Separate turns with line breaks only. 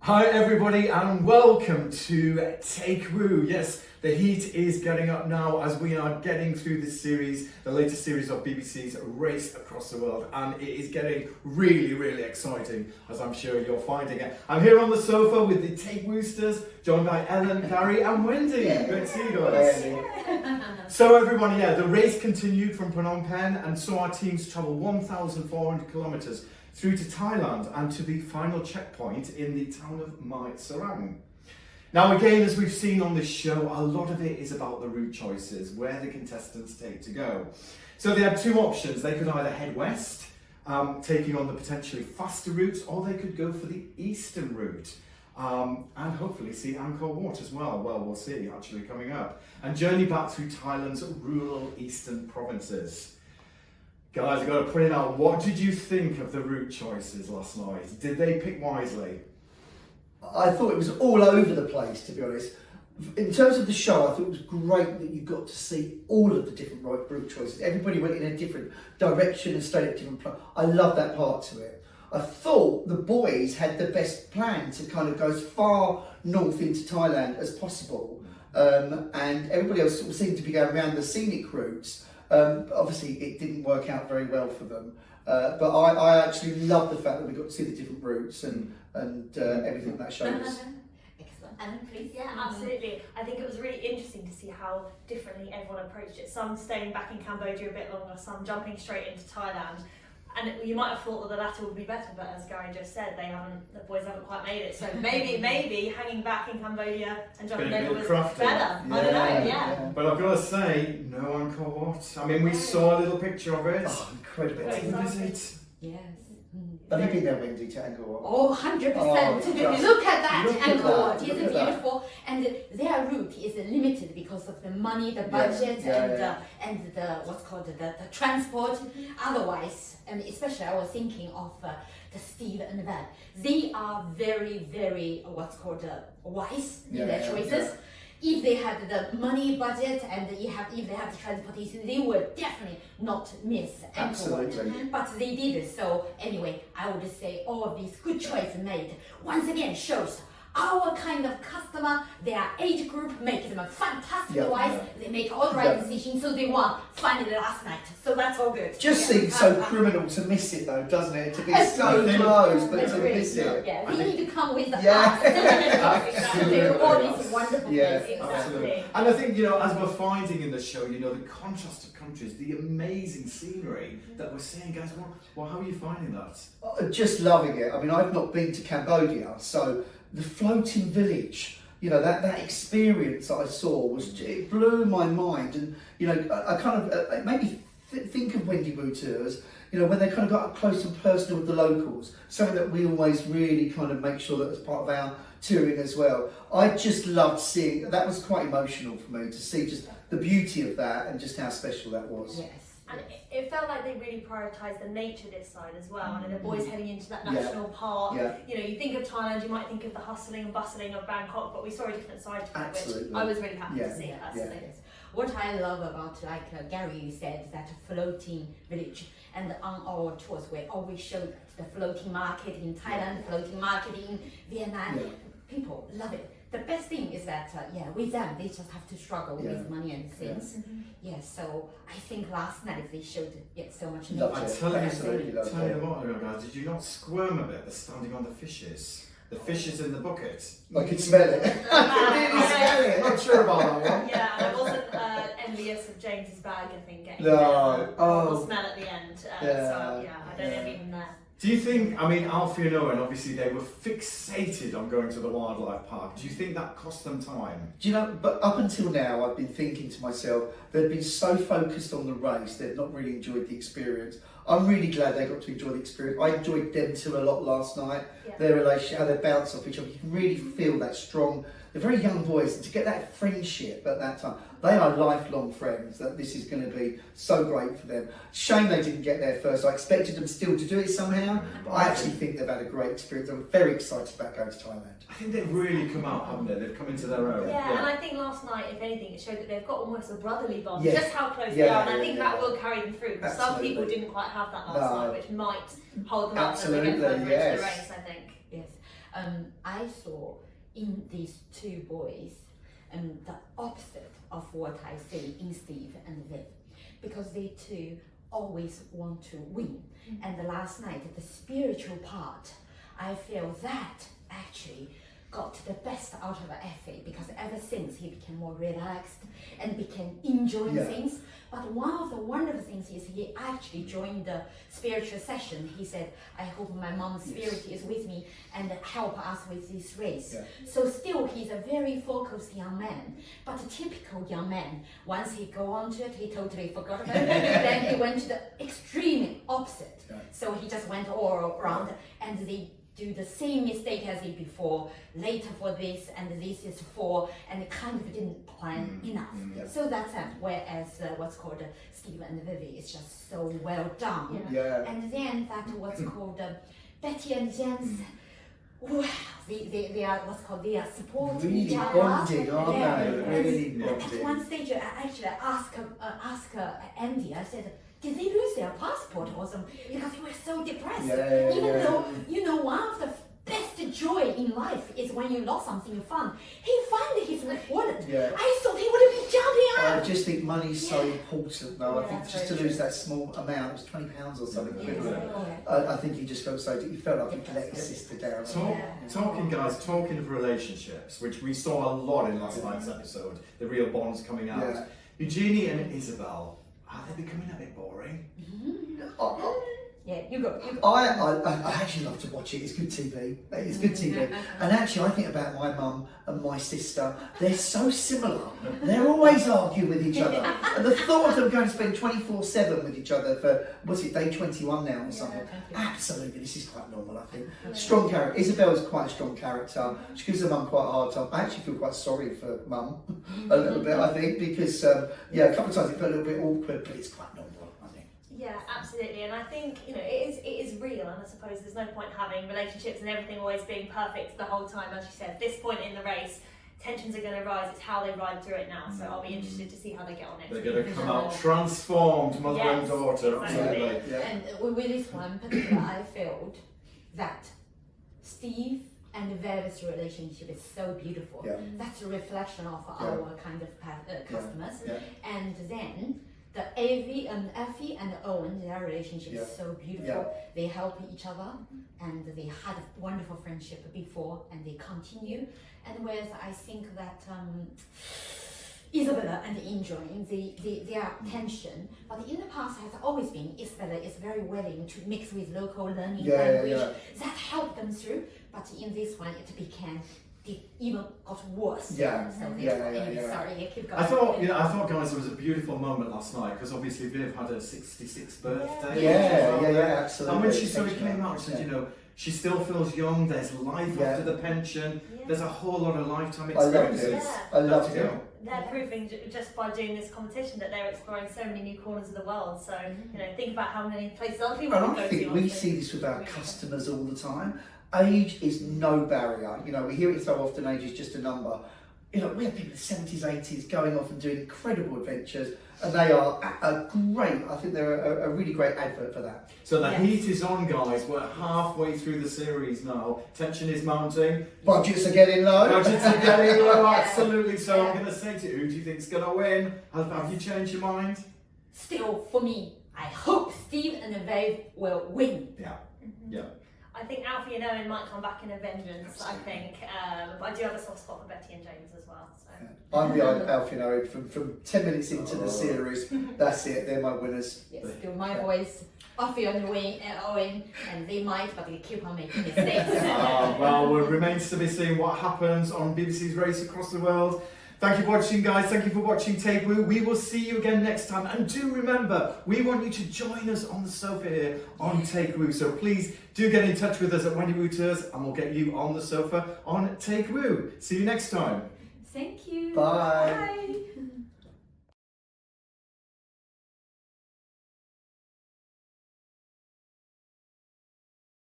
Hi everybody and welcome to Take Woo. Yes, the heat is getting up now as we are getting through this series, the latest series of BBC's Race Across the World, and it is getting really exciting, as I'm sure you're finding it. I'm here on the sofa with the Take Woosters, joined by Ellen, Gary and Wendy. Good to see you guys. So everyone, the race continued from Phnom Penh and saw our teams travel 1,400 kilometres through to Thailand and to the final checkpoint in the town of Sariang. Now again, as we've seen on this show, a lot of it is about the route choices, where the contestants take to go. So they had two options. They could either head west, taking on the potentially faster routes, or they could go for the eastern route and hopefully see Angkor Wat as well. Well, we'll see actually coming up. And journey back through Thailand's rural eastern provinces. Guys, I've got to put it out. What did you think of the route choices last night? Did they pick wisely?
I thought it was all over the place, to be honest. In terms of the show, I thought it was great that you got to see all of the different route choices. Everybody went in a different direction and stayed at different places. I love that part to it. I thought the boys had the best plan to kind of go as far north into Thailand as possible. And everybody else sort of seemed to be going around the scenic routes. Obviously, it didn't work out very well for them, but I actually love the fact that we got to see the different routes and everything that showed us.
Excellent. Ellen, please.
Yeah, absolutely. I think it was really interesting to see how differently everyone approached it. Some staying back in Cambodia a bit longer, some jumping straight into Thailand. And you might have thought that the latter would be better, but as Gary just said, the boys haven't quite made it. So maybe hanging back in Cambodia and jumping over was better. I don't know, yeah.
But I've got to say, no Angkor Wat. I mean, we saw a little picture of it.
Oh, incredible.
Let's visit.
Yes.
Have you been there, Wendy, to Angkor Wat?
Oh, 100%.
Oh,
look at that Angkor Wat.
Look
It's
at that.
beautiful. And their route is limited because of the money, the budget, and the what's called the transport. Otherwise, and especially I was thinking of the Steve and Van. They are very what's called wise in their choices. If they had the money, budget, and if they have the transportation, they would definitely not miss Angkor Wat. But they did. So anyway, I would say all of these good choices made once again shows our kind of customer, their age group, make them a fantastic wise. They make all the right decisions, so they won finally last night. So that's all good.
Just seems so criminal to miss it, though, doesn't it? To be so close, but to miss it.
Yeah, we need to come with us.
Absolutely.
All these wonderful places.
Absolutely. And I think, as we're finding in the show, the contrast of countries, the amazing scenery that we're seeing, guys. Well, how are you finding that?
Just loving it. I mean, I've not been to Cambodia, so the floating village, that experience that I saw it blew my mind. And I kind of it made me think of Wendy Wu Tours, when they kind of got up close and personal with the locals, something that we always really kind of make sure that as part of our touring as well. I just loved seeing that. Was quite emotional for me to see just the beauty of that and just how special that was.
Yes.
And it felt like they really prioritised the nature this side as well. And the boys heading into that national park.
Yeah.
You think of Thailand, you might think of the hustling and bustling of Bangkok, but we saw a different side to it, which I was really happy to see personally.
Yes. What I love about, like Gary said, that floating village, and on our tours we always show the floating market in Thailand, floating market in Vietnam. People love it. The best thing is that, with them, they just have to struggle with money and things. So I think last night they showed so much nature.
I tell you what, guys, did you not squirm a bit standing on the fishes? The fishes in the bucket.
I could smell it.
I'm not sure about that one.
Yeah, and I wasn't envious of James's bag, I think, getting
the
smell at the end. So I don't envy him there.
Do you think, Alfie and Owen, obviously they were fixated on going to the wildlife park. Do you think that cost them time?
Do you know, but up until now, I've been thinking to myself, they've been so focused on the race, they've not really enjoyed the experience. I'm really glad they got to enjoy the experience. I enjoyed them two a lot last night. Their relationship, how they bounce off each other. You can really feel that strong. They're very young boys, and to get that friendship at that time, they are lifelong friends. That this is going to be so great for them. Shame they didn't get there first. I expected them still to do it somehow, but I actually think they've had a great experience. I'm very excited about going to Thailand.
I think they've really come out, haven't they? They've come into their own.
Yeah, and I think last night, if anything, it showed that they've got almost a brotherly bond, just how close they are, and I think that will carry them through. Because some people didn't quite have that last night, which might hold them up as they get further into the race, I think.
Yes. I saw in these two boys the opposite of what I see in Steve and Viv, because they two always want to win. And the last night, the spiritual part, I feel that actually got the best out of Alfie, because ever since he became more relaxed and became enjoying things. But one of the wonderful things is he actually joined the spiritual session. He said, I hope my mom's spirit is with me and help us with this race. So still he's a very focused young man, but a typical young man. Once he go on to it, he totally forgot about it. Then he went to the extreme opposite. So he just went all around, and they do the same mistake as he before, later for this and this is for, and kind of didn't plan enough. So that's it. Whereas what's called Steve and Vivi is just so well done. And then that what's called Betty and Jens, wow, they are what's called, they are supporting
really
each other.
bonded, aren't they? Really bonded.
At one stage, I actually asked Andy, I said, did they lose their passport or something? Because they were so depressed. Even though, you know, one of the best joy in life is when you lost something fun. He found his wallet. I thought he would have been jumping out.
I just think money's so important though. I think just to lose that small amount, it was £20 or something. I think he just felt so, he felt like he could let his sister down.
Talking of relationships, which we saw a lot in last night's episode, the real bonds coming out. Eugenie and Isabel, are they becoming a bit boring?
Yeah, you go.
I actually love to watch it. It's good TV. It's good TV. And actually, I think about my mum and my sister. They're so similar. They're always arguing with each other. And the thought of them going to spend 24/7 with each other for, what's it, day 21 now or something? Absolutely, this is quite normal, I think. Strong character. Isabel's quite a strong character. She gives her mum quite a hard time. I actually feel quite sorry for mum a little bit, I think, because, a couple of times it felt a little bit awkward, but it's quite normal.
Yeah, absolutely, and I think, you know, it is real, and I suppose there's no point having relationships and everything always being perfect the whole time. As you said, at this point in the race, tensions are going to rise. It's how they ride through it now, so I'll be interested to see how they get on next week.
They're going to come out transformed, mother and daughter.
Exactly.
And with this one particular, I felt that Steve and Viv's relationship is so beautiful. That's a reflection of our kind of customers. And then the Alfie and Owen, their relationship is so beautiful. They help each other, and they had a wonderful friendship before, and they continue. And whereas I think that Isabella and Eugenie, their tension, but in the past has always been, Isabella is very willing to mix with local learning language. That helped them through, but in this one it even got worse. Sorry, I keep going.
I thought, guys, there was a beautiful moment last night, because obviously Viv had her 66th birthday.
Absolutely.
And when she sort of came out, she said, you know, she still feels young. There's life after the pension. There's a whole lot of lifetime experiences.
I loved it.
They're proving just by doing this competition that they're exploring so many new corners of the world. So, you know, think about how many places other people can go to.
I think we see this with our customers all the time. Age is no barrier. You know, we hear it so often, age is just a number. You know, we have people in the 70s, 80s going off and doing incredible adventures, and they are great. I think they're a really great advert for that.
So the heat is on, guys. We're halfway through the series now. Tension is mounting.
Budgets are getting low.
Absolutely. So I'm going to say to you, who do you think's going to win? Have you changed your mind?
Still, for me, I hope Steve and Viv will win.
Yeah.
I think Alfie and Owen might come back in a vengeance, I think. But I do have a soft spot for Betty and James as well. So.
I'm behind Alfie and Owen from 10 minutes into the series. That's it, they're my winners.
Yes, still my boys, Alfie and Owen, and they might, but they keep on making mistakes.
Well, it remains to be seen what happens on BBC's Race Across the World. Thank you for watching, guys. Thank you for watching Take Woo. We will see you again next time. And do remember, we want you to join us on the sofa here on Take Woo. So please do get in touch with us at Wendy Wu Tours, and we'll get you on the sofa on Take Woo. See you next time.
Thank you.
Bye.
Bye.